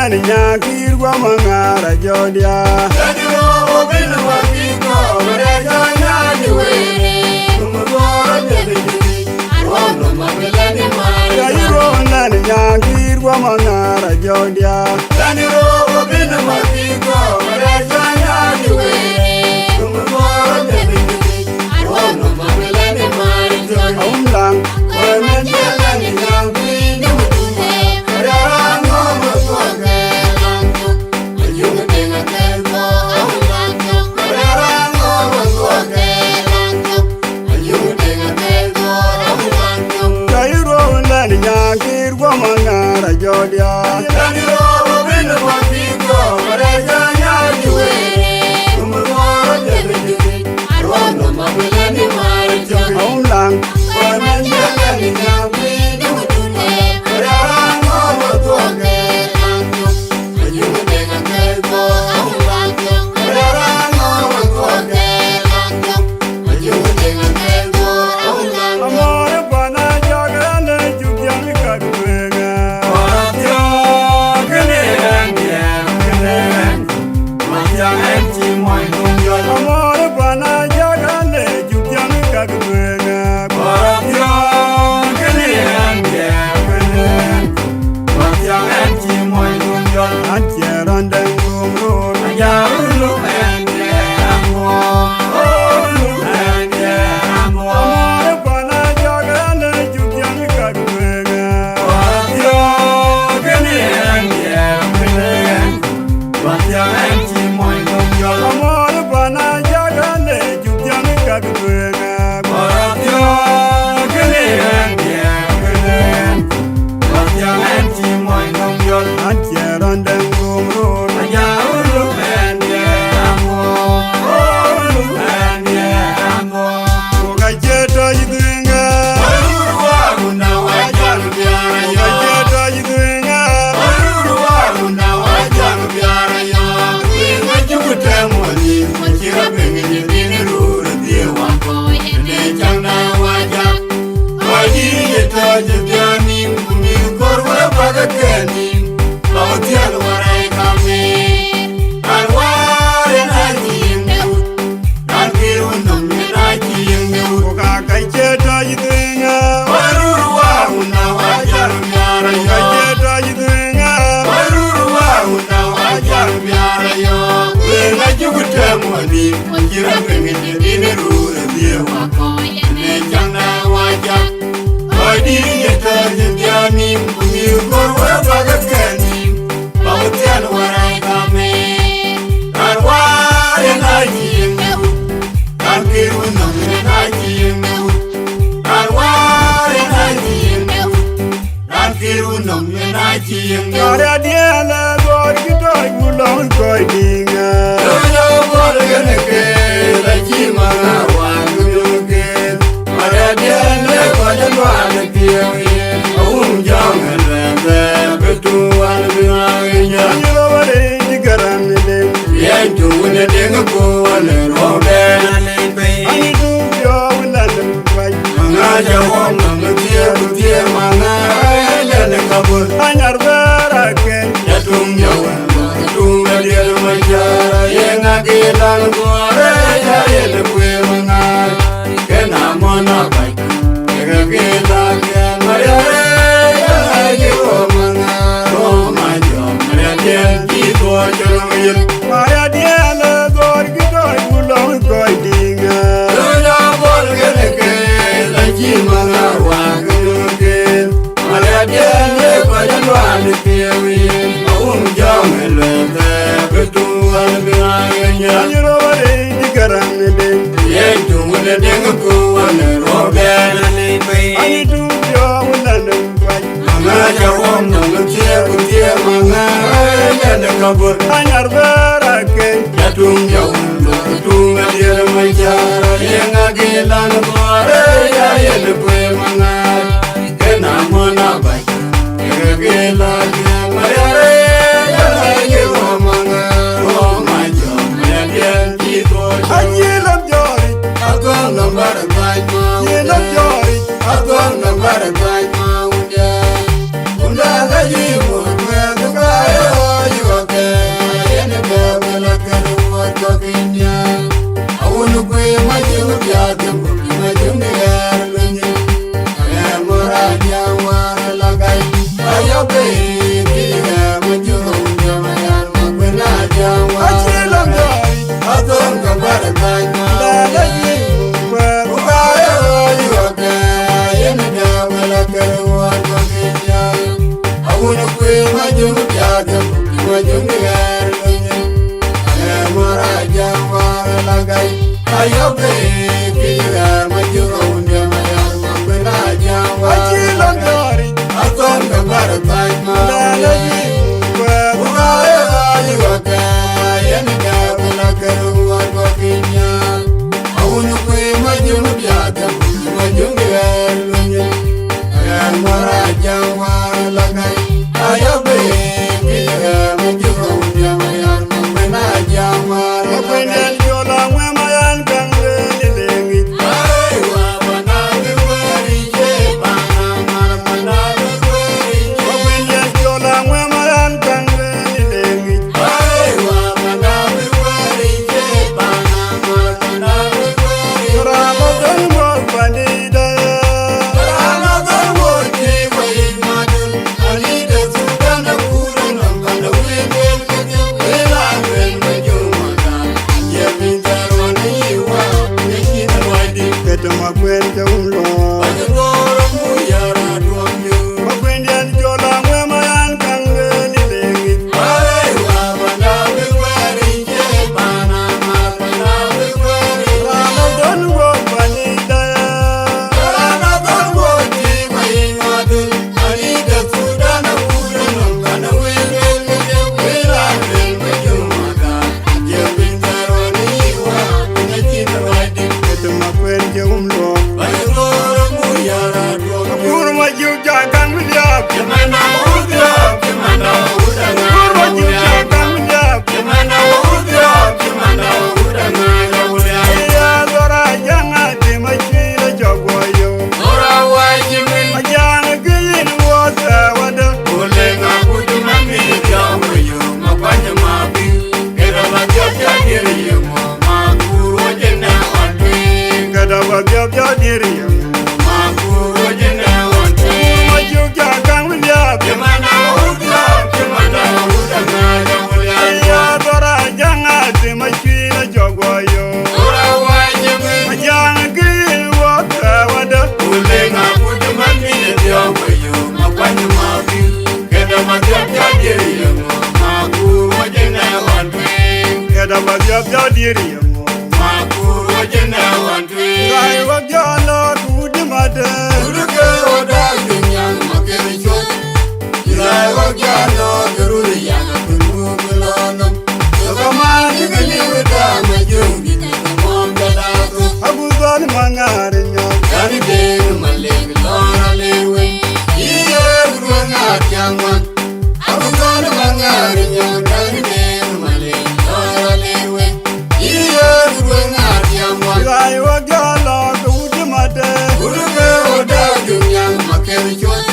Alakiir gwa mangara jodia. Dadiro obinu wapiko mrejo nyadiwere. Tumugoro nyadidiri arwono mabelani mari. Dadiro nani Alakiir gwa mangara jodia. Dadiro obinu wapiko mrejo nyadiwere. Tumugoro nyadidiri arwono mabelani mari. Aumlang Wemenjelani nyangwi ni mutume. Rarango mwoge langu. Ayunga tenga telko. Kira pengen ini rura Dhieu ne jana wajak. Oi dirinya terjadi bumi korwa bagat kani. Bautian warai kami. Karwar yang aji yang Alakiir unam yang aji yang Karwar yang aji yang Alakiir unam yang aji yang Kara dia la gor kita gulong koi dinga. Dojo bol gane ke la jima wangu ke. Mara dia le kojan wan Dhieu ye. Aum jangan le betuan binanya. Yiro wale digaram le. Yang tu ne denga ko le robe na le pe. Ani tu yo ulan bai. Ajakguong Dhieu manga le kabur. Anyar barake. Ya tung jawa tung dia majara yang agilan gore ya ele kwe manga kena mona bai kegela ke maria ya agigo manga ro majo maria den ki to chorongil Kara dia la gor kita gulong koi dinga. doja bol gele ke la ji manga wa ke maria den le ko jan Dhieu ye aum jang le betuan binanya. Yiro wale digaram le. Yang tunggu le denga ko ane robe na le pe. Ani tu yo ulan bai. Ajakguong Dhieu manga le kabur. Anyar barake. Ya tung dia majara yang agilan gore ya ele kwe manga kena mona bai kegela ke maria ya agigo manga ro majo maria den ki to Anyilam jori. Agang gambar tajma Anyilam jori. Agang gambar tajma unda gaji mo tuka yo ke yene ke bela ke wo kinya awunu kwe majum ya dem majum ya lunye ya mora ya wa lagai ayo be ki ya majum ya mayan mo bena ya wa Anyilam jori. Agang gambar tajma La yi. Ayo be kira maju undia mayar mambena jawa. Anyilam jori. Aton gambar tajma La yi. Uaya ayo ke yani jawa keruwa kwa kinya. Awunu kwe maju biada maju ngelunye. Ayan mara jawa lagai. Ayo be kira maju undia mayar mambena jawa. Mapenden yola wema yan kange nilengi. Mapenden yola wema yan kange nilengi. Yorama don mo bandida. Kete makwende ulo. Mapenden yola wema yan kange nilengi. Yorama don mo bandida. Kete makwende ulo. Kurma juja kan milyap. Kurma juja kan milyap. Iya dora janga di machira jogwayo. Ajanga kiyin wota wada. Kada bagyap jadiri yang. Kurma juja kan milyap. Iya dora janga di machira jogwayo. ya ya diri mo. Makuru jene wantwe. Ngai wa jala kudi mate. Uruke oda dunyang makere chot. Ngai wa jala geruri yang kunu belonam. Sokaman jigeli weda majungi tamam dadatu. Aguzan mangare nyok. Dari deng maleng lora lewe. Iya urwana tiangwan. Aguzan mangare nyok. Dari deng maleng lora lewe. Iya urwana tiangwan. Ngai wa jala kudi mate. Uruke oda dunyang makere chot.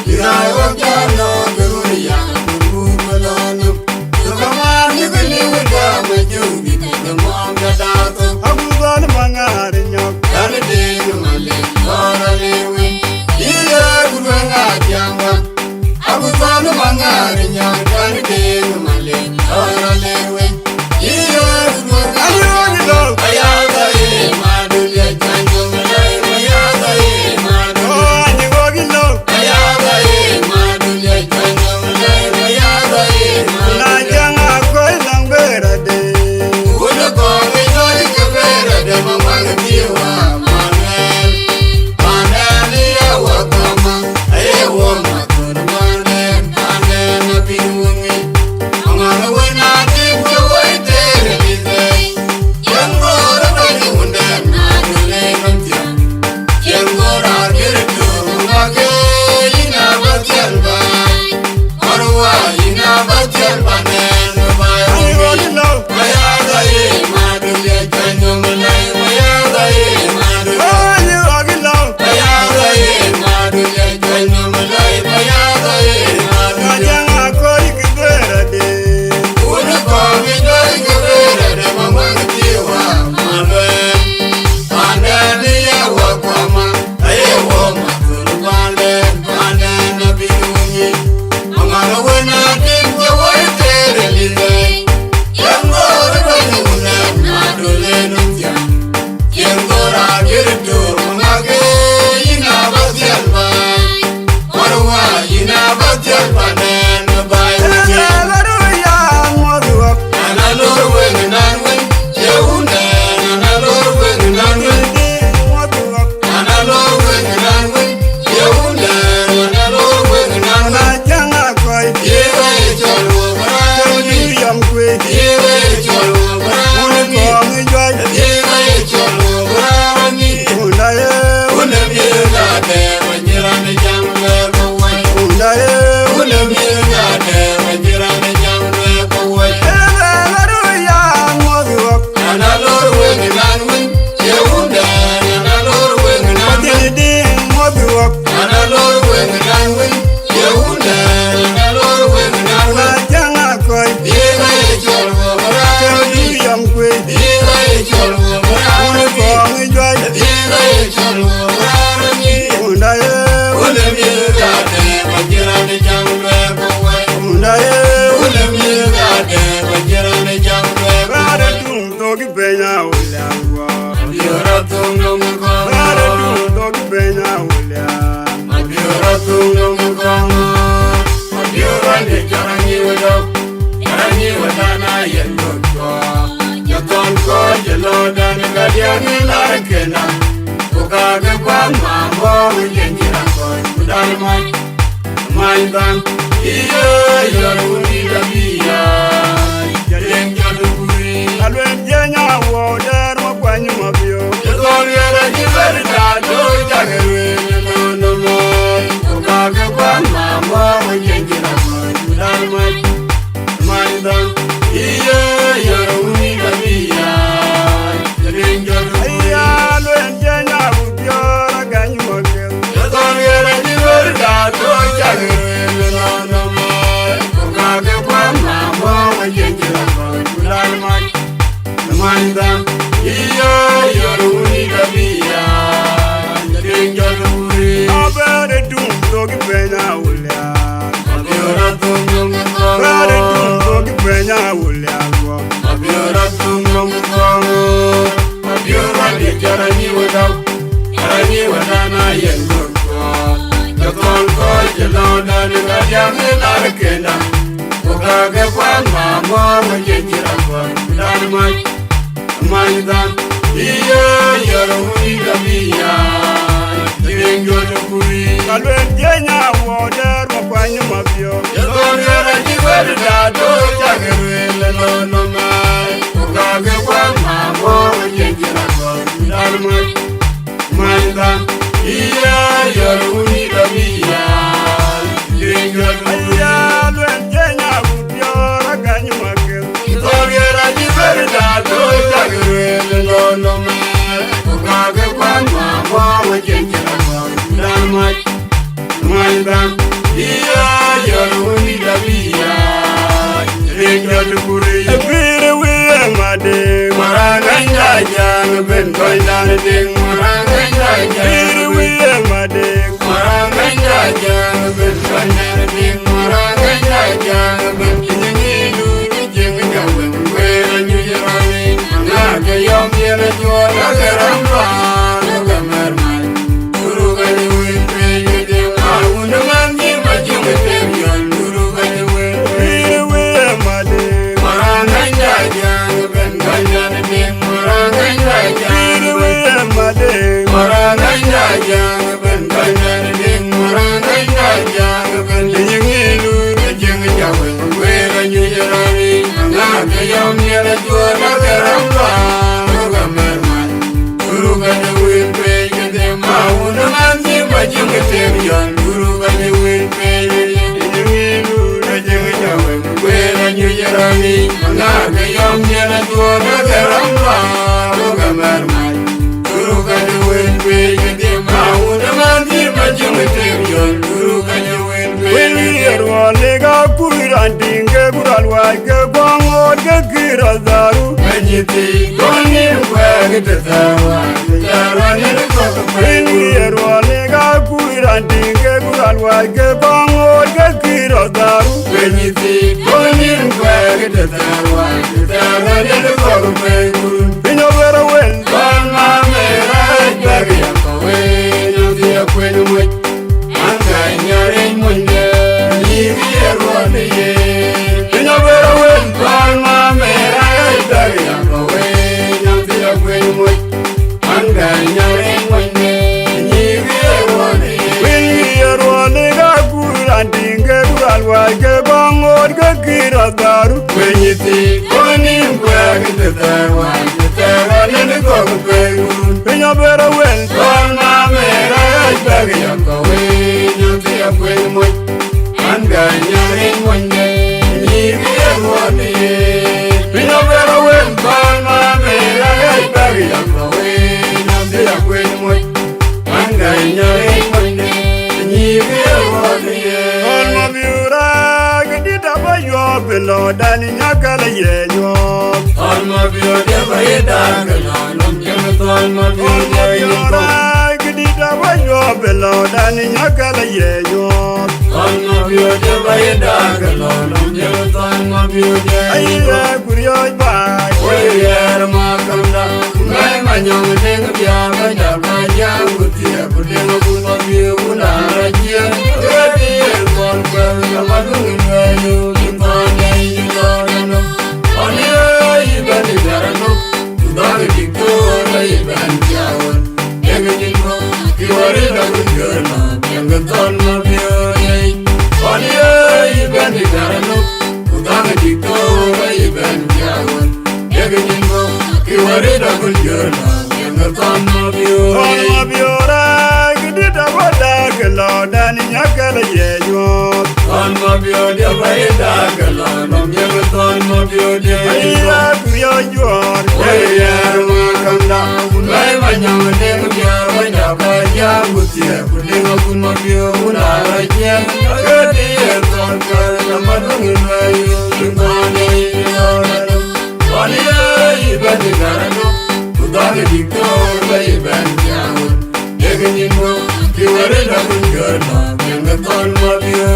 Ngai wa jala geruri yang kunu belonam. Sokaman jigeli weda majungi tamam dadatu. Aguzan mangare nyok. Dari deng maleng lora lewe. Iya urwana tiangwan. Aguzan mangare nyok. Dari deng maleng lora lewe. Iya urwana ayaga ye madulia janjo malai ayaga ye madu. Oh, ni wogi lo. Ayaga ye madulia janjo malai ayaga ye madu. Na janga koi langbera de. Uno kore yori kabera de mamang diwa manuel. Manuel ya wakama aye wo matun manuel. Manuel na piwungi amanga wena tiwa waitere bizei. Yangora bani unden madule namtia. Yangora girtu mage ina batial bai. Marwa ina batial banen bai. Ni wogi lo. Ayaga ye madulia janjo malai ayaga ye madulia. Oh, ni wogi lo. Ayaga ye madulia janjo malai ayaga ye Na madulia. janga koi kibera de. Uno kore yori kabera de mamang diwa manuel. Manuel ya wakama aye wo matun manuel. Manuel na biungi amanga wena timja waitere lizei. Yangora bani unden madule namtia. Yangora girtu mage ina batial bai. Marwa ina batial banen bai uji. Laro ya moduwa. Analor wen nanwen yeunde. Analor wen nanwen. Moduwa. Analor wen nanwen yeunde. Analor wen nanwen. Na janga koi. Yewe cholo brani. Yam kwe. Yewe cholo brani. Kongi joy. Yewe cholo brani. Undaye. Unem yegade wajirane jamle kowai. Undaye. Unem yegade wajirane jamle kowai. Laro ya moduwa. Analor wen nanwen yeunde. Analor wen nanwen. Didi moduwa. Analor wen nanwen yeunde. Analor wen Na nanwen. janga koi. Yewe cholo brani. Yam kwe. Yewe cholo brani. Kongi joy. Yewe cholo brani. Undaye. Unem yegade wajirane jamle kowai. Undaye. Unem yegade wajirane jamle Rare kowai. tum togi benya ulangwa. Biora tungo Rare mukongo. tum togi benya ulangwa. Biora tungo mukongo. Biora ne jarangi wado. Jarangi wadana yendo kwa. Yaton ko jeloda ne gadiani larekena. Ukage kwa mambo ujenjira kwa kudalmai. Maindan iyo yoruni dabia. Jaleng jaduguri. Alwen jenya wo der mo kwanyu mabio. Yaton yara jiberda do jagere no no mo. Ukage kwa mambo ujenjira kwa kudalmai. Maindan iyo yoruni dabia. Jaleng jaduguri. Aya alwen jenya wo biora ganyu mabio. Yaton yara jiberda do jagere no no mo. Ukage kwa mambo ujenjira kwa kudalmai. Mandam iyo yoruni dabia. Jaleng jaduguri. Abere tum togi benya ulangwa. Biora tungo Rare mukongo. tum togi benya ulangwa. Biora tungo mukongo. Biora de jarangi wadau. Jarangi wadana yendo kwa. Yaton ko jeloda ne gadiani larekena. Ukage kwa mambo ujenjira kwa kudalmai. much. Mandan, Yoro, Mia, the Kuri. Kalwen Jenya water Mapanya Mafio. You're going to wear that door, Jagger, no man. Okaga, one, more, and get a much. Mandan, Yoro, Mia, Kalwen Jenya Wupio, Raganyu Makil. No man, Okaga, one, more, and get a much. Mandan, Yoro, Mia, Every way, my day, Maranga, Ben Goydan, Maranga, every way, my day, Maranga, Ben Goydan, Maranga, Ben Kingu, where you are, Naga, Yom, Yellow, Agaramba, Logamerman, Uruga, you will pay you, I wouldn't mind you, but you will pay you, Uruga, you will pay you. every way, my day, Maranga, Ben Goydan, Maranga, every way, my day, Maranga, Ben Goydan, Maranga, Ben Kingu, where you are, Naga, Yom, Yellow, Agaramba, Logamerman, Uruga, you will pay you, I wouldn't mind you, but you will pay you, Uruga, you will pay you. Where you Yerani, Naga Yom Yena Dora Garamba, Logamerman, Uruga, you will pay you, Maudaman, but you will pay you, Uruga, you will when pay we are you. one leg up, put it on Dinka, Guralwaka, Bongo, Girazaru. When you take on him, where the Tawa, the Taran and the When we are Cockapay. one leg up, put it on Dinka, Guralwaka, Bongo, Girazaru. When you take on him, where the Tawa, the Taran and the Cockapay. We know very well, Con mame right back away, no dear queen with Anganya Munde, leave here one day. we know very well. Con mame right back away, no dear queen with Anganya Munde, leave here one day. When we are one leg up, put it on Dinka, Guralwaka, Bongo, Girazaru. When you take on him, where the Taiwan, the Taiwan and the Cockapay. We know very well. Con mame right back away, no dear queen with Anganya Munde, leave here one day. We know very well. Con mame right back away, no dear queen with Anganya Munde, leave here one day. All my viewer, get it up by your below, Danny Nakala, yeah, On my view, never hit that alone. You're on my view, get it up by your below, Danny Nakala, yeah, on my view, never hit that alone. You're on my view, I put your back. where am I come down? My young thing of Yama, my young with you, put in a good of you, I hear. Ready and gone, well, I'm doing where you can find me, you don't know. On the earth, you better get up. You don't get to even Jawan. Everything you are in a good girl, and the ton of your on the earth, you better get up. You don't get to even Jawan. Everything you are in a good girl, and the ton of your All my viewer, get it up by the below, Danny Nakala, yeah, on my view, never hit that alone. I'm never on my view, I put your yard. come down. My young name of Yama, with you, putting up in my view, I can't. I got the air on fire, I'm not doing where you can go. On the air, you better get up. Put on the detour, baby, and down. You know, you are in a good girl, and the ton of you.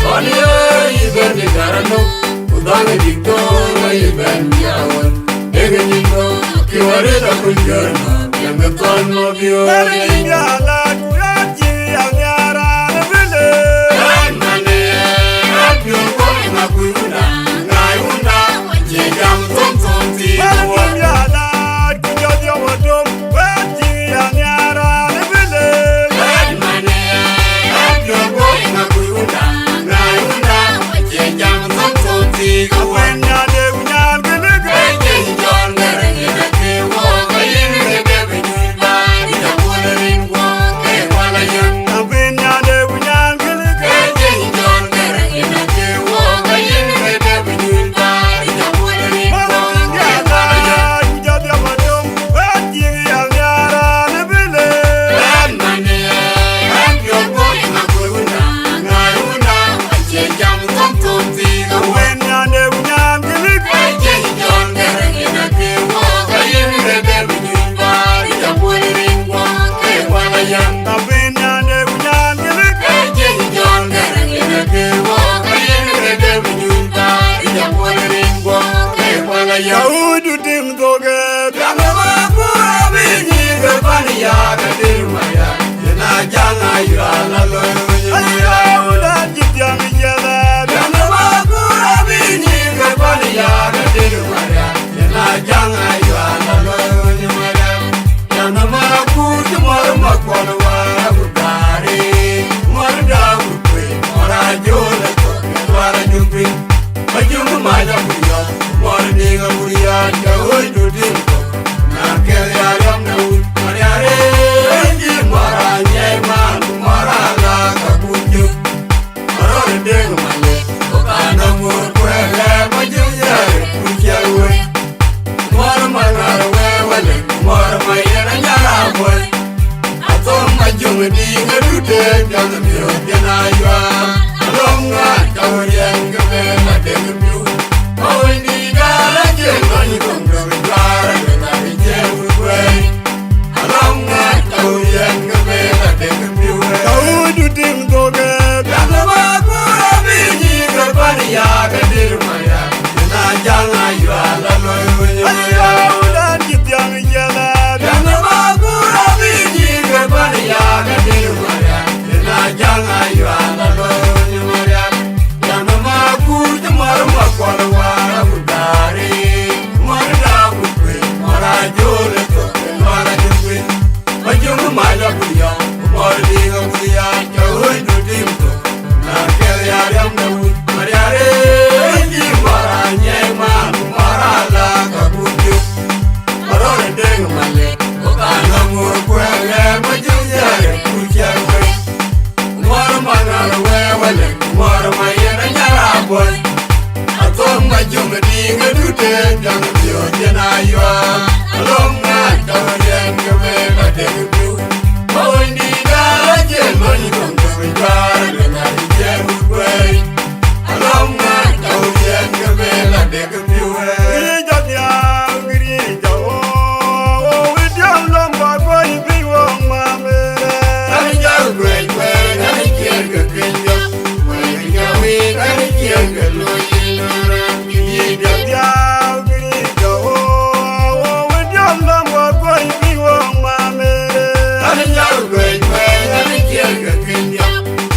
On the air, you better get up. Put on the detour, baby, and down. You know, you are in a good girl, and the ton of you. Danny Nakala, I'm Yara, the village. And money, I'm your boy, my good. I will not, you jump, me dinga dute jang bio jana ywa longa tawyen gabe na deng biu oh ni dala je ngani kong gabe dara na je we longa tawyen gabe na deng biu Kau du tim doge jang ma pura bi ni garbani ya gadir maya na jang aywa la loyo ya dan kityang jana jang ma pura bi ni garbani ya gadir maya na jang aywa la loyo ya jang ma pur de mar ma kwal wa budari mar da bukwe mara jole to mara jwe ma jung ma la buya mar di ga buya jawoi du dim to na ke ya yam na bu mariare ji mara nye ma mara la ka buju maro de deng ma le ko ka na mur kwe le ma jung ya re ku ja we mor ma na we wale mor ma ye na nyara boy atom ma jung di ga du te jang bio jena yo alom na ta yen ga me ka de bu oh ni da je mo ni kong ga we ga le na je bu we alom na ta yen ga me la de ga bu we Giri ja o widyam lomba koi biwong mame ani ja we we ani je ga ken ga we ga we ani je ga lo yi no ran ki de Giri ja o widyam lomba koi biwong mame ani ja we we ani je ga ken ga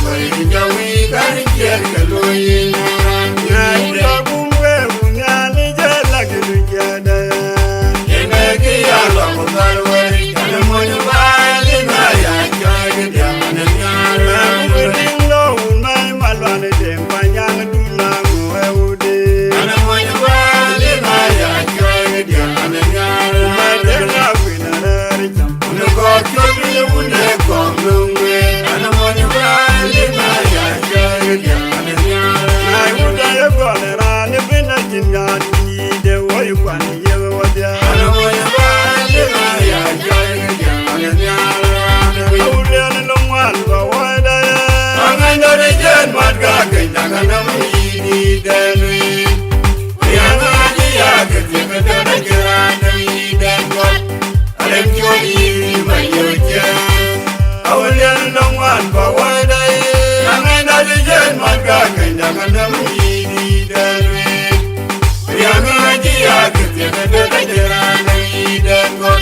we ga we ani je ga lo yi no ran ki de Nai kumwe unyani jela kilu jada Yemeki ya lomo karwari kana monyo bali na ya joy de amana nyara Dinglo unai malwane dengwa nyang dulangu eude kana monyo bali na ya joy de amana nyara Madenga winarari cham uno ko chobi une ko nungwe kana monyo bali na ya joy de amana nyara Nai uda yo golerani bina jinyani de woyu kwani yewe wadya kana monyo bali na ya joy de amana nyara Auliani lomwalwa wada ya Anganda de jen madga kenya kana mini denwi Yanga ji ya kete kete de kirana mi denwa Alem choni mayoje Auliani lomwalwa wada ya Anganda de jen madga kenya kana mini denwi Yanga ji ya kete kete de kirana mi denwa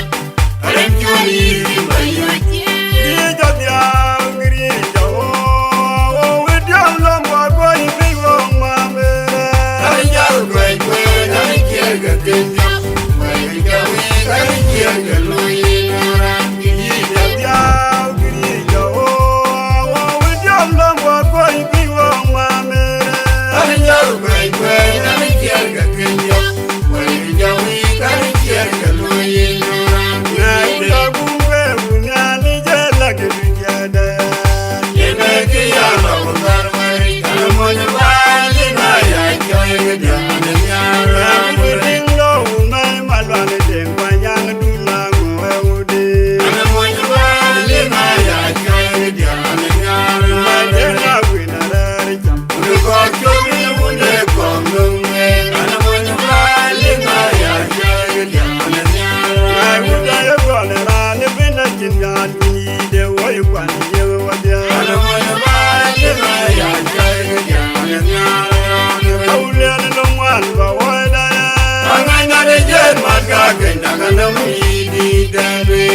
Alem choni mayoje Giri ja o widyam lomba koi biwong mame Ani jaru kwe kwe ani kierga kenya Wega wega ani kierga loyi noran kiji Giri ja o widyam lomba koi biwong mame Ani jaru kwe kwe ani kierga kenya Wega wega ani kierga loyi noran Nai kiji kumwe unyani jela kilu jada Yemeki ya lomo karwari kana monyo bali na ya joy de amana nyara Dinglo unai malwane dengwa nyang dulangu eude Kana monyo bali na ya joy de amana nyara Madenga winarari cham Uno ko chobi une ko nungwe kana monyo bali na ya joy de amana Nai nyara uda yo golerani bina jinyani de woyu kwani yewe wadya kana monyo bali na ya joy de amana nyara Auliani lomwalwa wada ya Anganda de jen madga kenya kana mini denwe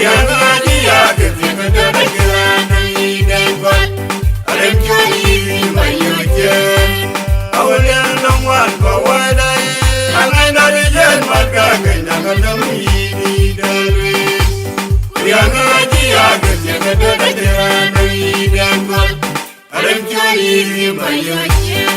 Yanga ji ya kete kete de kirana mi denwa Alem choni mayoje Auliani lomwalwa wada ya Anganda de jen madga kenya kana mini denwe Yanga ji ya kete kete de kirana mi denwa Alem choni mayoje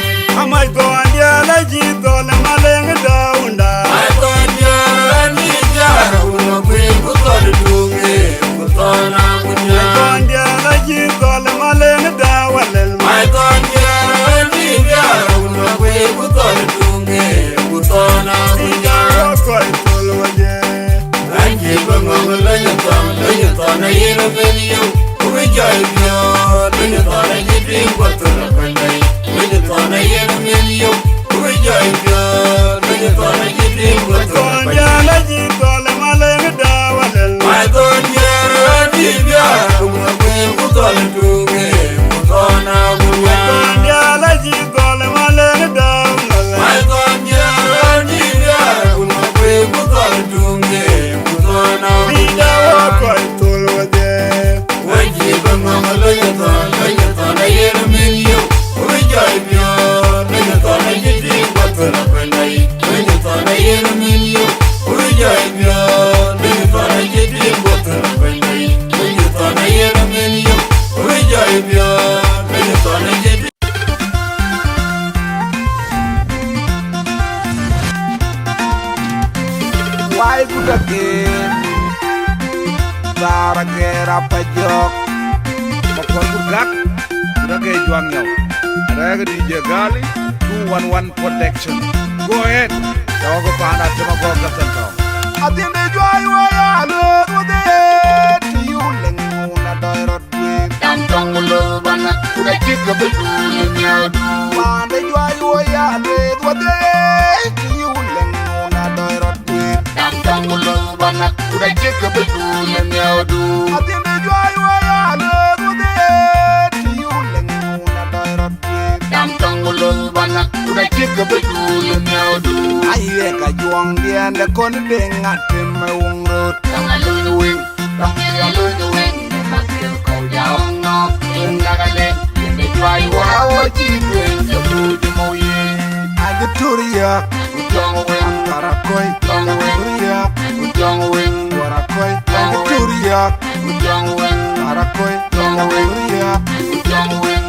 Amai to andiala jito le maleng daunda I thought you're a ninja, uno qui putol dunge, putona munya. Andiala jito le maleng dawalel I thought you're a ninja, uno qui putol dunge, putona munya. Koi tol waje Anji bango lo yutong, na yino veni Why good again? Zara gera pajok. Makon burgak. Sudah ke juang yau. Rega DJ Gali 211 protection. Go ahead. Tahu ko pada cuma ko katan kau. Atin de juai waya lo kude. Dhieu lenguna doirot win. Tam tong lo banak kuda kika betul nyadu. Mande juai waya lo kude. Dhieu lenguna doirot win. Tam tong lo banak kuda kika betul nyadu. Atin de juai waya lo kude. Dhieu lenguna doirot win. Tam tong lo banak kuda kika betul nyadu. Aye ka juang dia de kon dengat me ungrut. Tong alun wing, tong alun wing. Masih kau jauh no, ingagale. Ini juai wawa cipeng sebut moye. Aja turiak, Ujung wing, karakoi, tong wing, turiak, ujung wing, warakoi. Aja turiak, ujung wing, karakoi, turiak. ujung wing.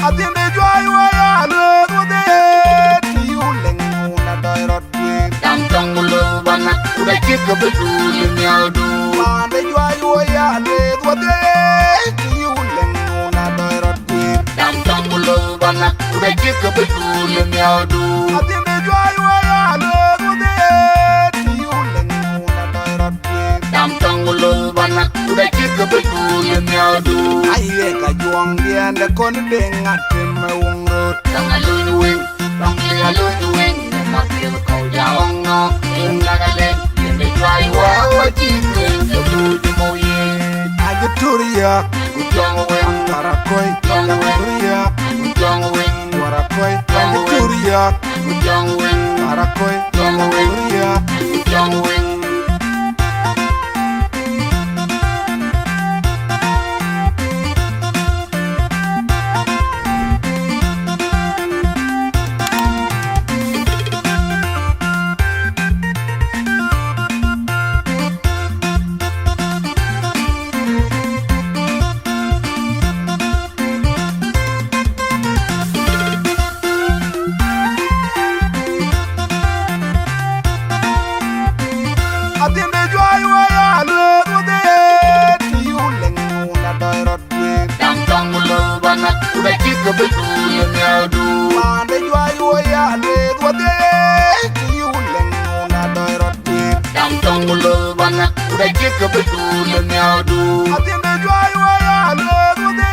Atin de juai waya lo kude. Dhieu lenguna doirot win. Tam tong lo banak kuda kika betul nyadu. Mande juai waya lo kude. Dhieu lenguna doirot win. Tam tong lo banak kuda kika betul nyadu. Atin de juai waya lo kude. Dhieu lenguna doirot win. Tam tong lo banak kuda kika betul nyadu. Aye ka juang dia de kon dengat me ungrut. Tong alun wing, tong alun wing. Masih kau jauh no, ingagale. Ini juai wawa cipeng sebut moye. Aja turiak, Ujung wing, karakoi, turiak, ujung wing, warakoi. Aja turiak, ujung wing, karakoi, turiak. ujung wing. Atin de juai waya lo kude. Dhieu lenguna doirot win. Tam tong lo banak kuda kika betul nyadu. Mande juai waya lo kude. Dhieu lenguna doirot win. Tam tong lo banak kuda kika betul nyadu. Atin de juai waya lo kude.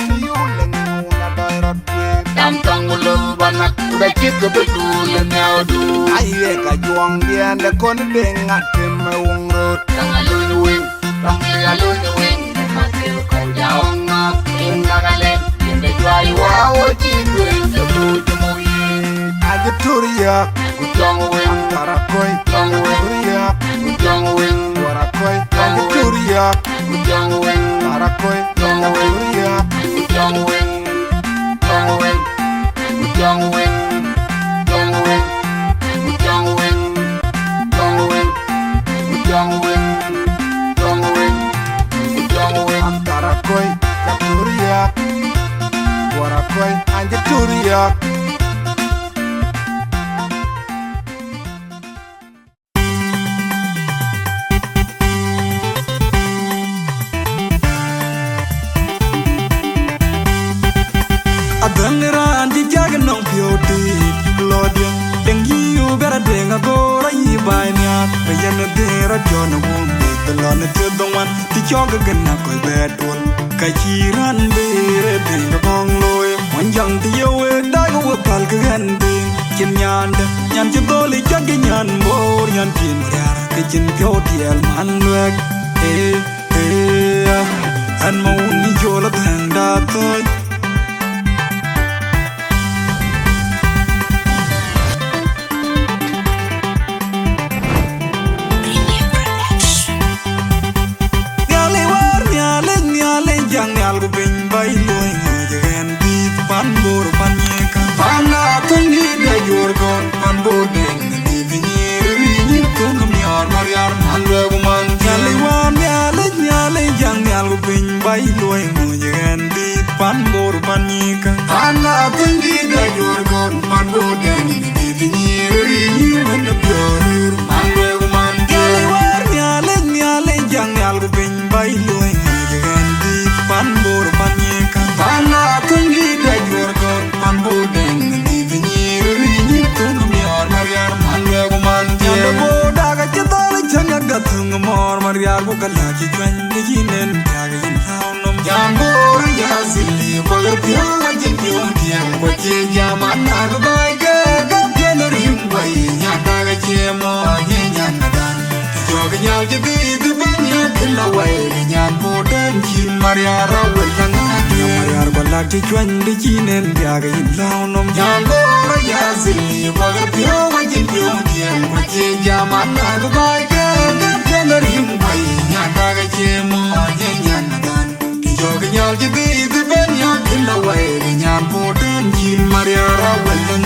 Dhieu lenguna doirot win. Tam tong lo banak kuda kika betul nyadu. Aye ka juang dia de kon dengat me ungrut. Tong alun wing, tong alun wing. Masih kau jauh no, ingagale. Ini juai wawa cipeng sebut moye. Aja turiak, Ujung wing, karakoi, turiak, ujung wing, warakoi. Aja turiak, ujung wing, karakoi, turiak. ujung wing, ujung wing, ujung wing, ujung wing, ujung wing, ujung wing, ujung wing, ujung wing, ujung wing. Karakoi, turiak, warakoi. Aja turiak. Adangera andi jaga nong pioti Claudia dengi u bera denga gora yi banya Bayana dera jona wumbi Dalana te dongwan ti choga gana koi bedul Kachiran bere denga gong loe Wanjang ti yewe daga wapal ka gandin Kin nyanda nyan chitoli chagi nyan mor nyan kin muriara cái chân phiêu thiel man luộc anh mau đi cho là thằng đã thôi Yang nyal ku pin bay loy ngajen di pan bor pan nyeka pan na tungi da jor gon pan bor den di vinyir ri tu ngam yar mariar man le ku man nyali wan nyale yang nyal ku pin bay loy ngajen di pan bor pan nyeka pan na tungi da jor gon pan bor den di vinyir ri man yor man le ku man nyali wan nyale yang nyal ku pin bay loy pan bor pan nyeka pan na tungi da jor gon pan bor den di vinyir ri tu ngam yar mariar man le ku man nyanda bo da ga chitol changa ga tung mor mariar ku kala chi twen ni jinen ga ga yin haw nom jambo ya zili ko le pyo wa jin pyo tiang ko che ya man na ga bai ga ga pen rim bai nya da ga che mo ye nya na dan jo ga nya ji bi du ban ya tin la wai nya bo den chin mariar wel kan ya mariar ko la chi twen ni jinen ga ga yin haw nom jambo ya zili ko le pyo wa jin pyo tiang ko che ya man na ga bai ga ga pen rim bai nya da ga che mo ye nya na dan jo ga nya ji bi du ban ya tin la wai nya bo den chin mariar wel kan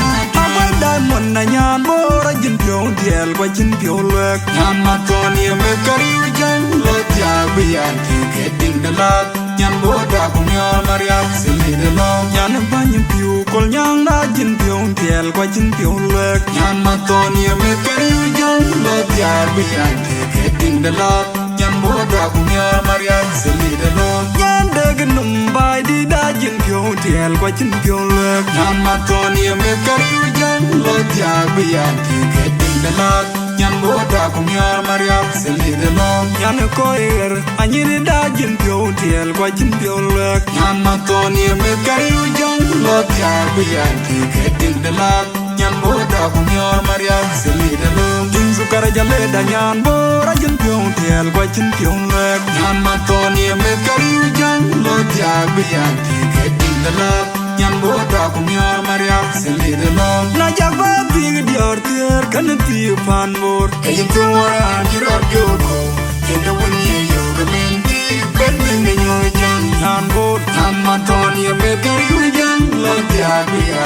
Đai mòn na nhan bố ra jin phiêu thiel qua jin phiêu lek nhan ma ton ye me kariu jang lo tia bian ti ke ding de lat nhan bố da kum yo maria sili de lo nhan ba nyin phiu kol nyang na jin phiêu thiel qua jin phiêu lek nhan ma ton ye me kariu jang lo tia bian ti ke ding de lat nhan bố da kum yo maria sili de lo nhan de gnum bai di da jin phiêu thiel qua jin phiêu lek nhan ma ton ye me kariu jang lo tia bian ti ke ding de lat nyan bo da kum yar mariam seli de lo nyan ko er anyi da jin pyo tiel kwa jin pyo lek nyan ma ton ye me kariu jang lo tia bian ti ke ding de lat nyan bo da kum yar mariam seli de lo ding su kara jale da nyan bo ra jin pyo tiel kwa jin pyo lek nyan ma ton ye me kariu jang lo tia bian ti ke ding de lat nyan bo da kum yar mariam seli de lo na jak ba big dior tier kan ti pan bor e to wara jiror gogo kendo woni yo ga men ti ben ne nyo jang nyan bor nyan ma ton ye me kariu jang lo tia biya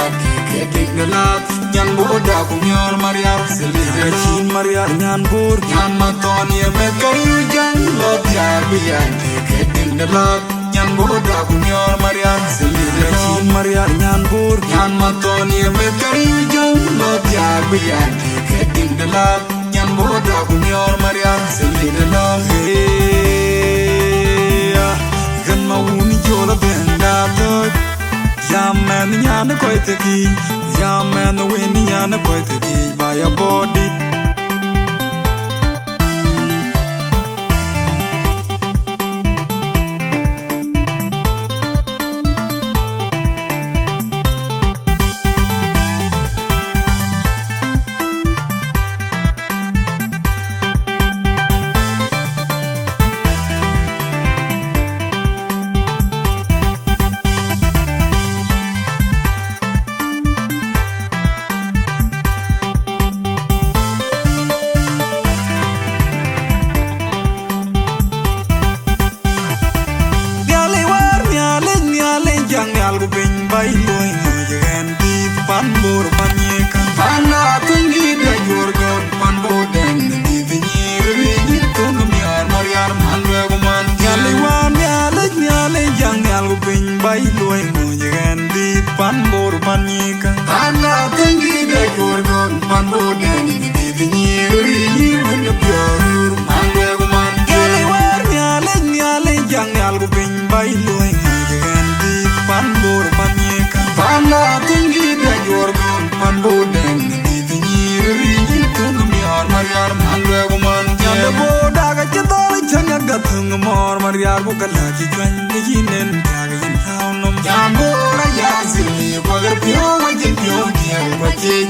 ke dik de lat nyan bo da kum yar mariam seli de chin mariam nyan bor nyan ma ton ye me kariu jang lo tia biya ke dik de lat nyan bo da kum yar mariam seli de chin mariam nyan bor nyan ma ton ye me kariu jang lo tia biya ke dik de lat nyan bo da kum yar mariam seli de lo gan ma uni jola benda to ya man nyan ko te ki ya man wen nyan ko te ki by your body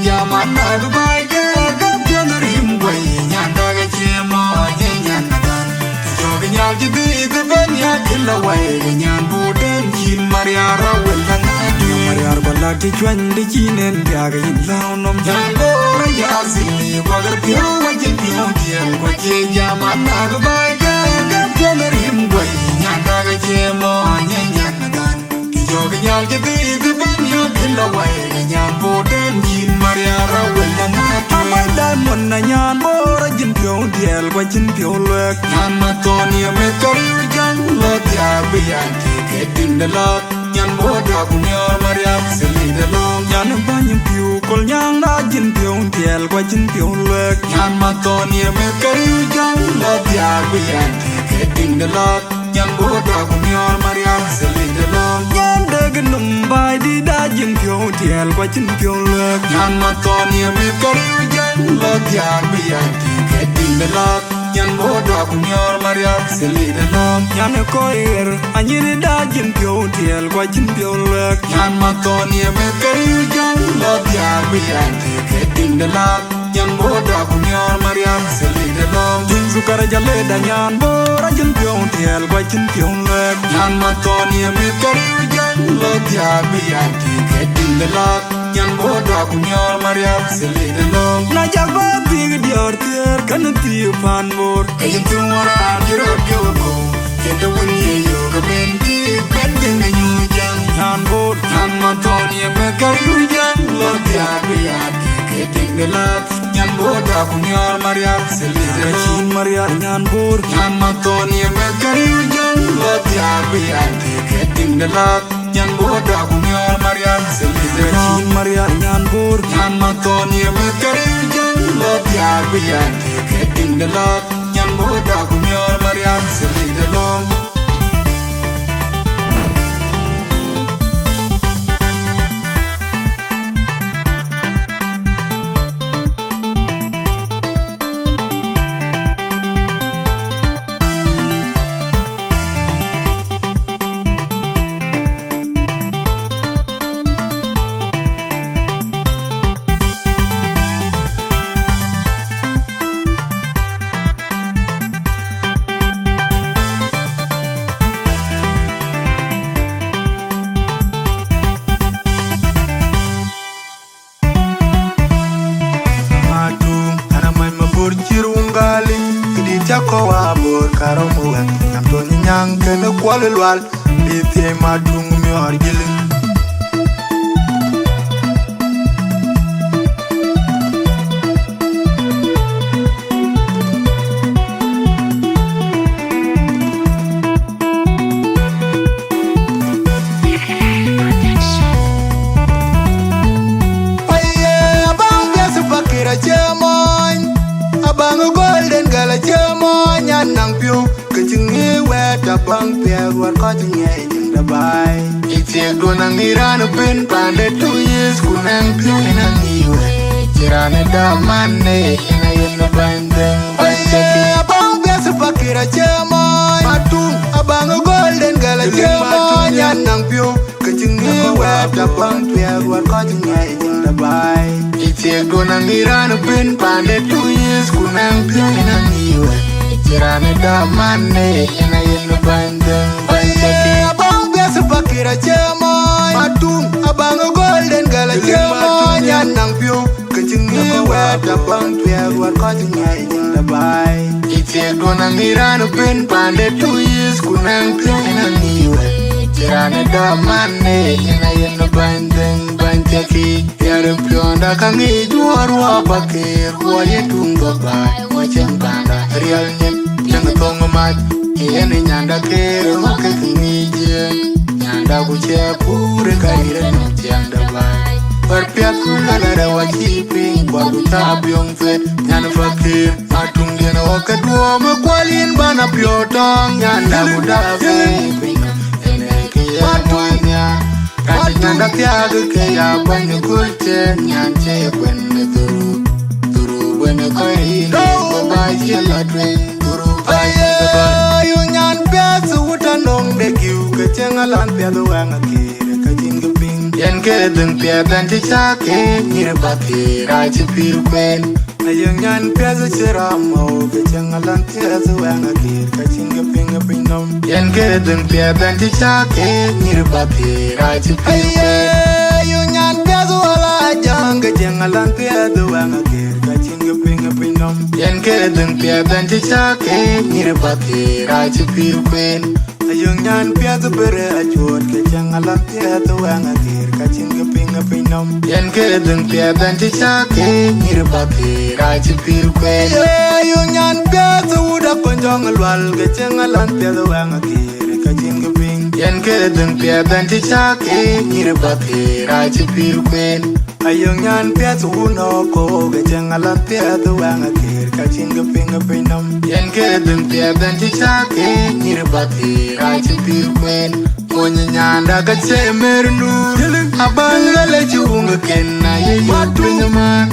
Jamana dubai ga ga rim boy nyanda ga chemo la ti chwan de chinen ga ga yin lao nom jan bo ra ya zili wa ga pyo wa jin pyo tien wa che ya ma na ga ba ga ga pyo na rim boy nya ga ga che mo nya nya na gan ki yo ga nya ke bi ban yo din la wa ga nya bo den jin maria ra wa na na tu ma dan mon na nya bo ra jin pyo tiel wa jin pyo lek nya ma to ni me to jan lo ya bi yan ti ke din de la nyan bo da ku nyor mariam seli de long nyan ba nyim piu kol nyang na jin piu tiel kwa jin piu lek nyan ma to ni me kai jang la dia bi yan ke ding de la nyan bo da ku nyor mariam seli de long nyan de gnum bai di da jin piu tiel kwa jin piu lek nyan ma to ni me kai jang la dia bi yan ke ding de la nyan bo da ku nyor mariam seli de long nyan ko er anyini da jin piu tiel kwa jin piu lek nyan ma to ni me kai jang la dia bi yan ke ding de la nyan bo da ku nyor mariam seli de long jin su kara jale da nyan bo ra jin piu tiel kwa jin piu lek nyan ma to ni me kai jang la dia bi yan ke ding de la nyan bo da ku nyor mariam seli de long na ja ba bi dior tier kan ti pan bor ayin tu wara jiro go go kendo woni yo ga ben ti kan den nyu jang nyan bor nyan ma to ni me kar yu jang lo dia bi yan ke ding de la nyan bo da ku nyor mariam seli de chin mariam nyan bor nyan ma to ni me kar yu jang lo dia bi yan ke ding de la nyan bo da ku nyor mariam seli de chin mariam nyan bor nyan ma to ni me kar yu jang lo dia bi yan ke ding de la nyan bo da ku nyor mariam seli de long Jako wa bor karo muwe nam to nyang kene kwalwal bi te madung mi orgilin aye abang biasa pakira jamoy abang golden gala jamoy nyan nang piu kechingi weta bang pier war ko tinge jinda bai itie do nang irano pin pande 2 years kunang piu nang iwe jirane da manne ina yendo bandeng bandeki abang biasa pakira jamoy matung abang golden gala jamoy nyan nang piu kechingi weta bang pier war ko tinge jinda bai itie do nang irano pin pande 2 years kunang piu nang iwe jirane da manne ina yendo bandeng bandeki abang biasa pakira jamoy matung abang golden gala jamoy nyan nang piu kechingi weta bang pier war ko tinge jinda bai itie do nang irano pin pande 2 years kunang piu nang iwe jirane da manne ina yendo bandeng bandeki yarum pionda kangi duarwa bakir wa yetungo bai wa chembanda real nyen jang tongo mat yene nyanda kero ke kinije nyanda kuche pure kaire no tianda bai perpia kula la wa chiping kwa butabyong fet nyana fakir atunge na wakadwo makwalin bana piotong nyanda budafe Nyanda tiaga ke ya banyo kulte nyanche kwenne turu wene koi no babai chela dwen turu aye yu nyan pesu uta nong de kiu ke chenga lan pedo wanga kire ka jinga ping yen ke dun pe dan ti chake nyire bati ra chi pir kwen aye nyan pesu chira mo ke chenga lan pedo wanga kire ka jinga ping nom yen ke dun pe dan ti chake nyire bati ra chi pir kwen alan pia the wanga kir ka chinga pinga pinom yen ke dun pia ben ti chake nir pati ra chi pir queen ayung nyan pia the bere achot ke alan pia the wanga kir ka chinga pinga pinom yen ke dun pia ben ti chake nir pati ra chi pir queen ayung nyan pia the uda konjong alwal ke alan pia the wanga kir ka chinga ping yen ke dun pia ben ti chake nir pati ra chi pir queen ayung nyan pia the uno ko ke alan pia the wanga kir ka chinga pinga pinom yen ke dun pia ben ti chake nir pati ra chi pir queen Monya nyanda ka che mernu abanga le chunga kenna ye matunya man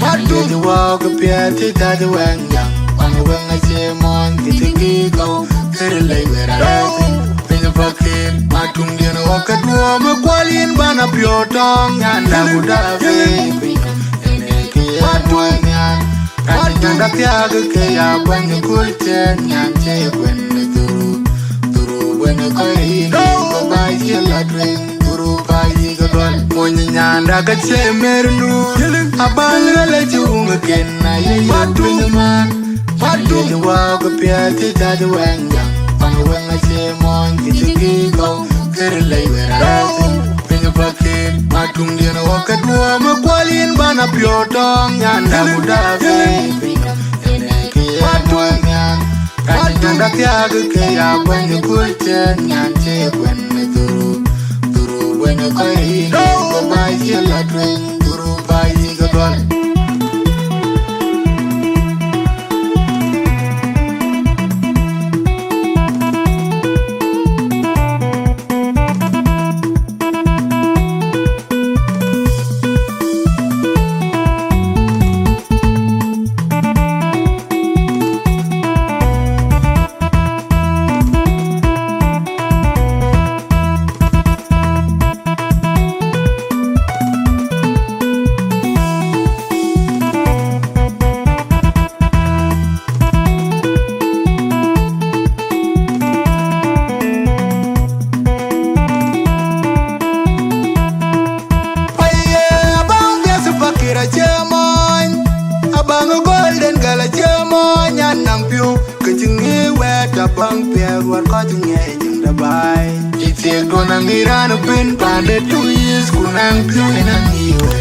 matu de wa ka pia ti ta de wanga wanga wanga che mon ti ti go kere le vera pinga fakir matung de no ka duo ma kwalin bana pio tong nyanda buda fe ene ke matunya ka nyanda pia ke ya banga kulte nyanje kwenna when I call no buy la drink guru buy gadol monya nyanda ka che mernu abanga le chunga kenna ye matunya man matu de wa ka pia ti ta de wanga pang wanga che mon ti go kere le vera pinga fakir matung de no ka duo ma kwalin bana pio tong nyanda buda fe ene ke matunya Kanda tiaga ke ya banya kulte nyante kwenne turu banya koi no bai la drink turu bai gadol Bang pia war ko tinge jing da bai ite gona mirano pin pande 2 years kunang pio ina niwe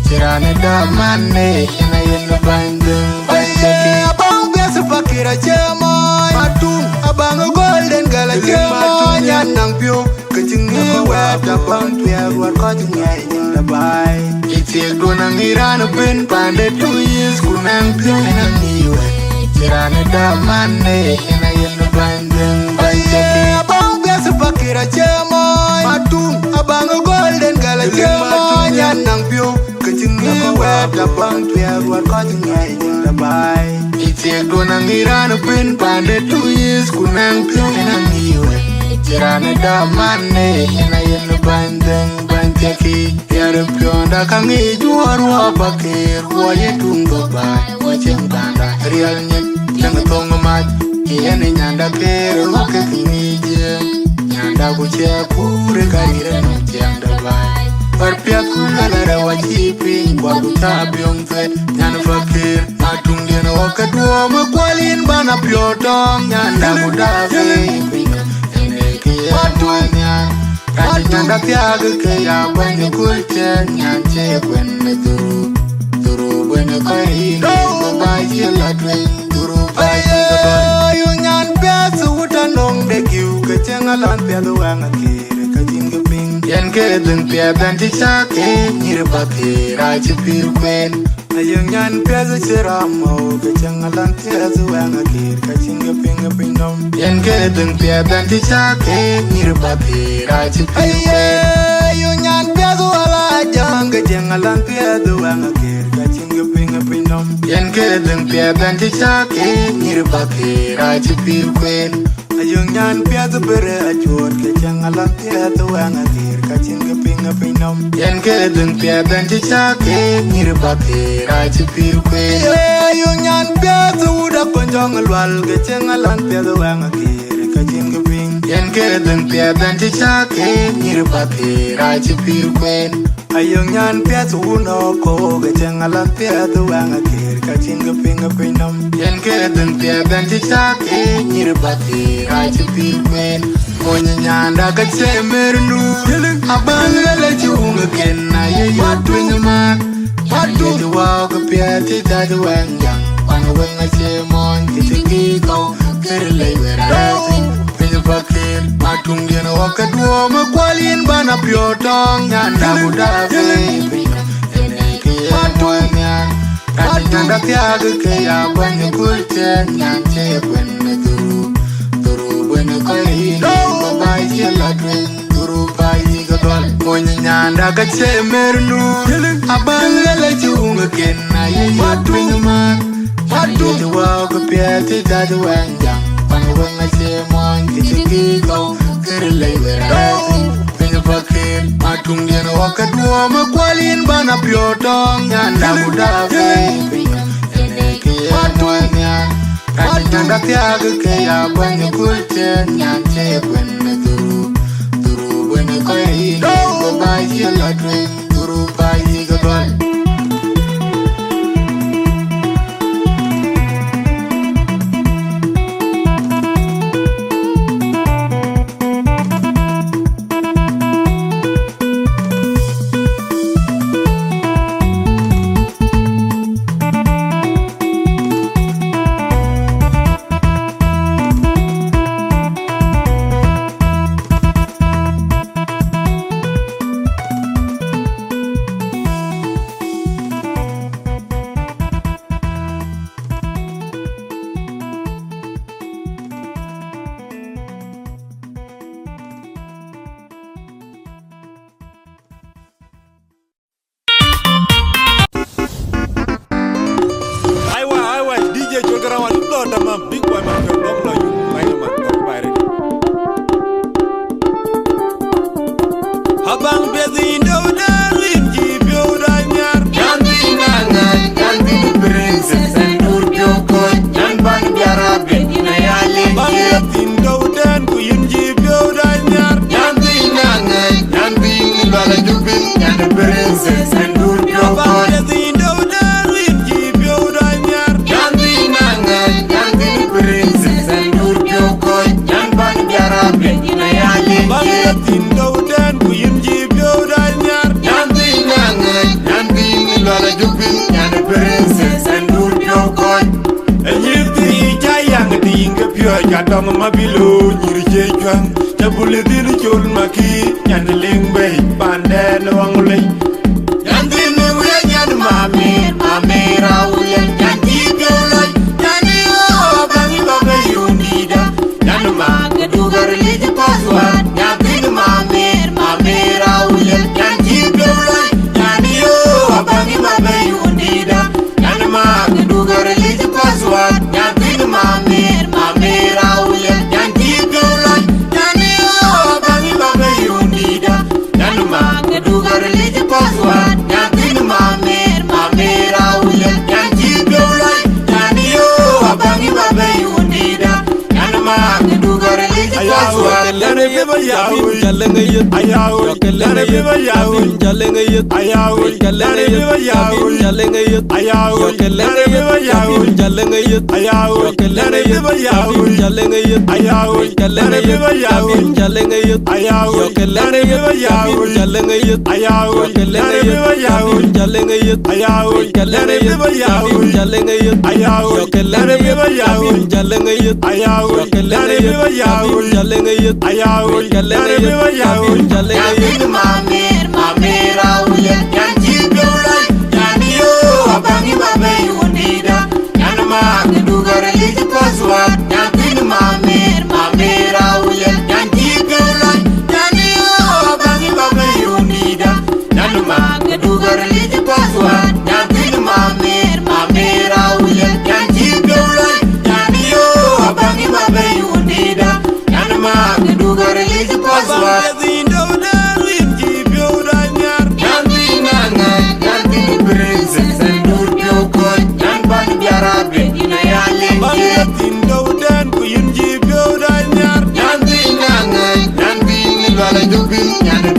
tirane da manne ina yendo bandung bandaki bang pia supakira chemo matung abang golden gala chemo nyanang pio ketinge wa da bang pia war ko tinge jing da bai ite gona mirano pin pande 2 years kunang pio ina niwe tirane da manne ina yendo bandung bandaki abang pia supakira chemo matung abang golden gala chemo nyanang pio ketinge wa da bang pia war ko tinge jing da bai ite gona mirano pin pande 2 years kunang pio ina niwe tirane da manne ina yendo bandung bandaki yar pio da kangi juarwa bakir wo yetungo bai wo chenganda real nyek Nang tong mat, yene nyanda kere uke kinije Nyanda kuche kure karire no tiang dabai Parpia kula lara wajiping kwa kutabi ongfet Nyanda fakir, matung dina waka duo makwalin bana piotong Nyanda mudafi Ene kie tuanya Kati nyanda tiaga kaya banya kulte Nyance kwenne turu banya koi no Babai sila drink Ayung nyan pia suuta nong de kiu Kecengalan pia luang akir Kajing keping Yen ke dun pia banti chake Nir pati raji pir kwen Ayung nyan pia seceramo Kecengalan pia luang akir Kajing keping nom Yen ke dun pia banti chake Nir pati raji pir kwen Ayung nyan pia suala jang Kecengalan pia luang akir Kajing keping nom Yen ke dun pia banti chake Nir pati raji pir kwen Ayung nyan pia the bere achot Kecengalan pia luang akir Kajing keping nom Yen ke dun pia banti chake Nir pati raji pir kwen Ayung nyan pia the uda konjong alwal Kecengalan pia luang akir Kajing keping Yen ke dun pia banti chake Nir pati raji pir kwen Ayong yan piat uno ko gachang alam piat wang akir kaching pinga pinam yan kedan piat dan chichake nyirabati raji pilmen monya nyanda kachemer nu abang la chunga ken na ye yatwing ma patu wa ka piat da wang yang pang wang achemon kitiki ko kerlei vera Fakir matung dia na wakadua makwalin bana piotong nyanda budak baby ene ke patuanya kati nyanda tiaga ke ya banya kulten nyance bana turu bana koi babai jela dwen turu bai gadol monya nyanda ka chemernu abang la chunga ken na ye matwing ma patu wa ko piete da wanga Wang achemon kitiki ko kerlei vera Pinga fakir matung dia na wakadua makwalin bana piotong nyanda budak baby ene ke patuanya kati nyanda tiaga ke ya banya kulten nyance bana turu bana koi babai jela dwen turu bai gadol Kadam mabilo nyirje jwang tabule dir chol maki nyandeling bay pande wangule yandine we nyan mamira we nyanti golay yani o bangi babe yunida yan mag dugar liji paswa nyanti mamira we nyanti golay yani o bangi babe yunida yan mag dugar liji paswa nyanti mamira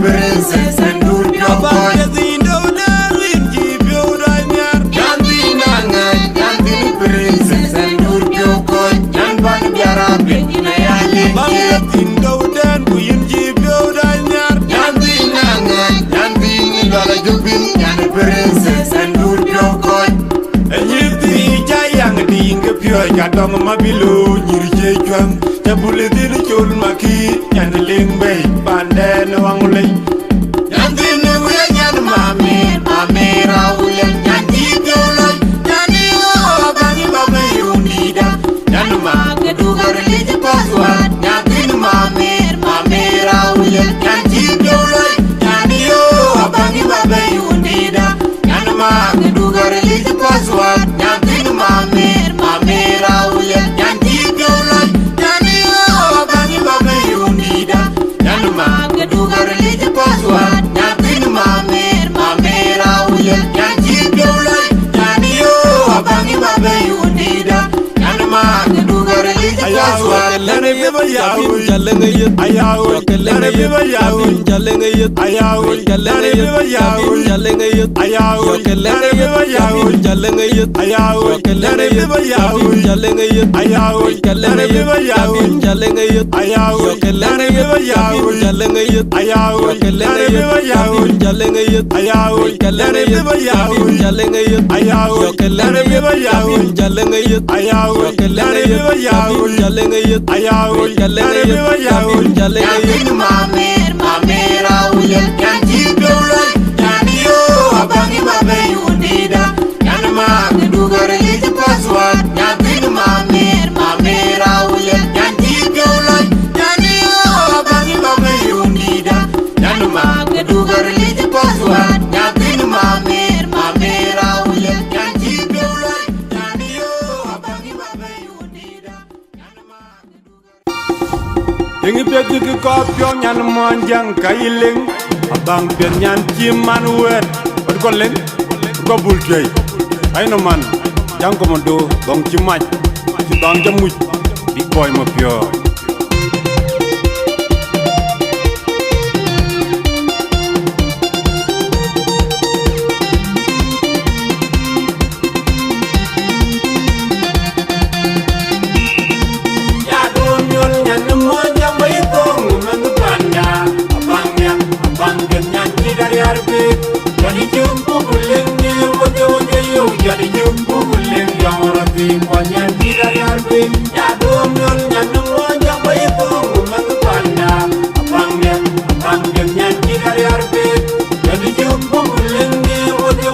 Princess and do your boy. bin ina ya lenge Banglatin dauden ku yin jibyo da nyar Nyandi nangan, nyandi ngala jubin, nyandi princess and Dhieu koy. Enyiti jayang dinga pyo jadong mabilo nyirje chwang Jabule din chul maki nyan lingbei panden wangulay Nyandi nuwe nyandi mami rawulen, nyandi biolay, nyandi abangi babe yunida, nyandi mange dugar liji paswat, nyandi mami rawulen, nyandi biolay, nyandi abangi babe yunida, nyandi mange dugar liji paswat, nyandi mami rawulen, nyandi biolay, nyandi abangi babe yunida, nyandi mange dugar liji paswat, nyandi mami rawulen, nyandi biolay, nyandi abangi babe yunida, nyandi mange dugar liji paswat. Lene biba yawi Ayawi Lene biba yawi Ayawi Lene biba yawi Ayawi Lene biba yawi Ayawi Lene biba yawi Ayawi Lene biba yawi Ayawi Lene biba yawi Ayawi Lene biba yawi Ayawi Lene biba yawi Ayawi Lene biba yawi Ayawi Lene biba yawi Ayawi Lene biba yawi Nyandi mami rawulen, nyandi biolay, nyandi abangi babe yunida, nyandi mange dugar liji paswat, nyandi mami rawulen, nyandi biolay, nyandi abangi babe yunida, nyandi mange dugar liji paswat, nyandi mami rawulen, nyandi biolay, nyandi abangi babe yunida, nyandi mange dugar. Ingi peti ki kopyo nyan monjang kailing Abang pian nyan ciman wet Od ko ling Ko bulkei Aino man Jang komodo Dong cimaj Si bang jamuj Big boy ma pyo Jadi jumpu guling yang rapi Panyan tidak yarpin Ya domyol nyanung wajah baikong Umangu panda Abangnya nyan tidak yarpin Jadi jumpu guling ni Ote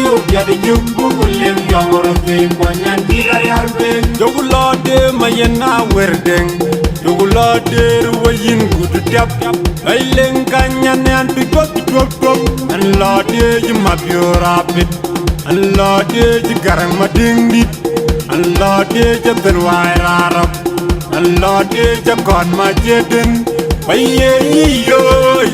yuk Jadi jumpu guling yang rapi Panyan tidak yarpin Jogulode mayena werdeng Jogulode ruwayin kudu tiap Aileng kanyan yan pikot Anlode jimabyo rapid Anlode jigarang madingdit Anlode jabirwai rarap Anlode jabgon majeden Baye iyo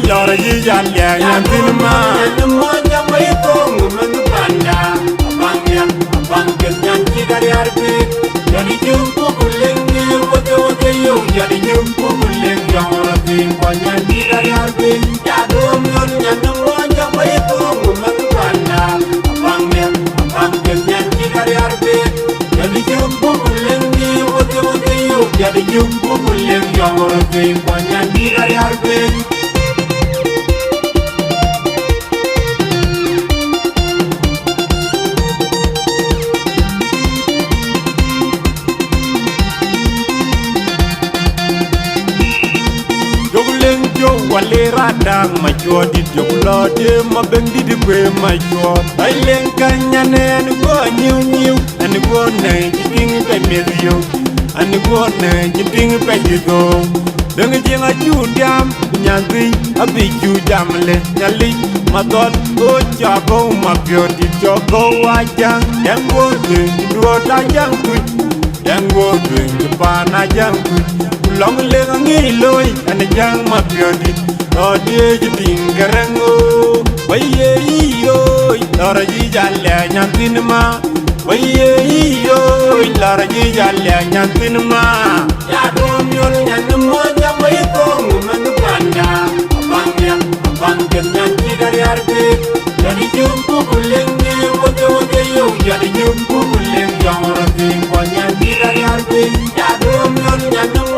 Yara yijan yantin ma Nyanmo yang baikong Umangu panda Abangnya nyan tidak yarpin Jadi jumpu guling ni Ote yuk Jadi jumpu guling yang rapi Panyan tidak yarpin Ya domyol nyanung wajah baikong Umangu panda Abangnya nyan tidak yarpin Jadi jumpu guling ni Ote yuk Jadi jumpu guling yang rapi Panyan tidak yarpin Wale radang majodi Jogulode mabendi di kwe majod Aileng kanyane anu go nyiu Anu go na jiting pe mezio Anu go na jiting pe jido Dengi jenga judam Nyanti abi judam le Nyali madod o jago mabiodi Jogo wajang Yang go ding duo tajang kuj Yang go ding depan ajang kuj Long lenga ngiloi Ane jang mabiodi Ode jiting garango Baye iyo Lara jijale nyantin ma Baye iyo Lara jijale nyantin ma Ya domyol nyanung wajah baikong Umangu panda Abangnya nyan tidak yarpin Jadi jumpu guling ni Ote yuk Jadi jumpu guling yang rapi Panyan tidak yarpin Ya domyol nyanung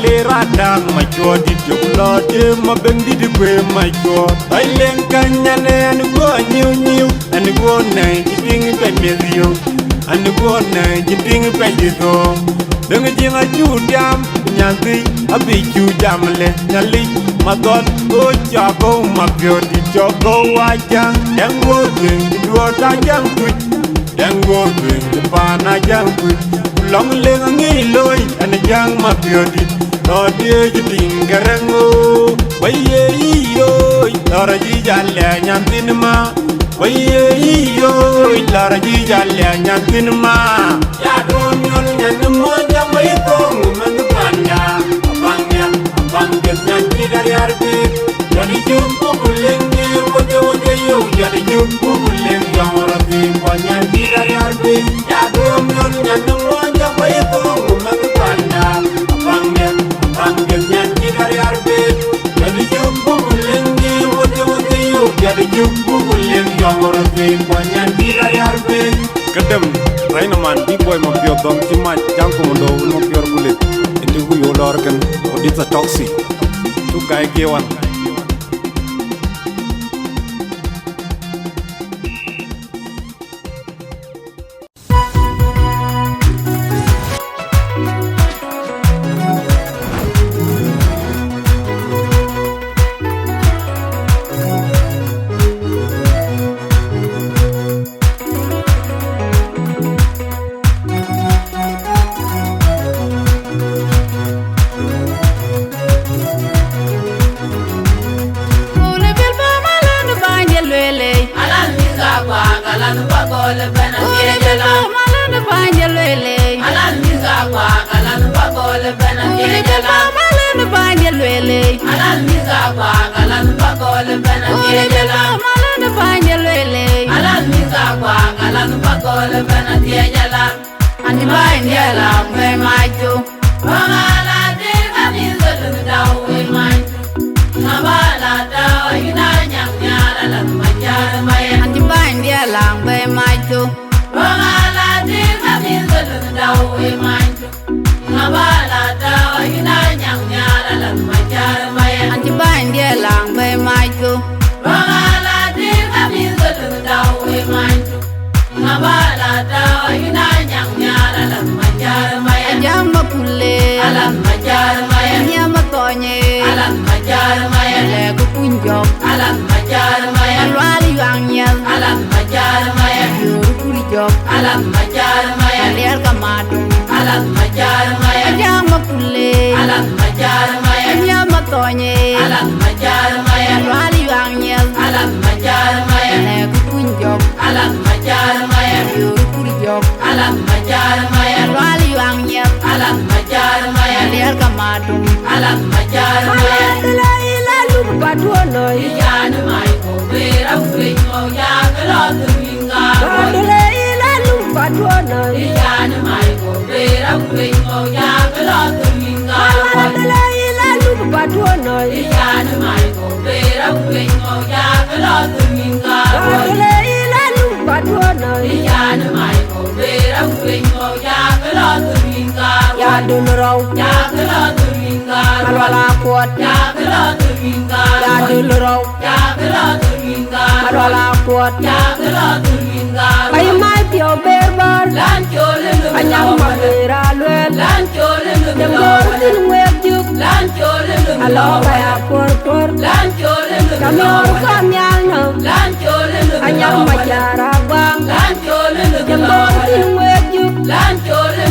lera dang ma cho di joklo de ma bendi di kwe ma cho ai len kanyane an go nyu an go na ting pe medio an go na ting pe dido deng jinga chu diam nyanti abi chu jam le nyali ma don o cha go ma pyo di cho go wa jang dang go ding do ta jang tu dang go ding pa na jang tu long le ngi loy an jang ma pyo di no de ting garango waye yo lara ji jalle nyantin ma waye yo lara ji jalle nyantin ma ya do nyon nyan mo jam bay ko man panda bangya bangya nyanti dari arbi jadi jumpu kulengi wote yo jadi jumpu kulengi yang rapi nyanti dari arbi ya do nyon nyan mo jam bay ko man panda bangya nyanti dari arbi jadi jumpu kulengi wote yo jadi jumpu kulengi yang rapi nyanti dari arbi kadam Raina man di boy mo pio dong ci ma jang ko ndo mo pio bulet indi hu yo lor kan odita toxic tu gay gewan Anyang majara bang, jambor tin wet juk, lan chole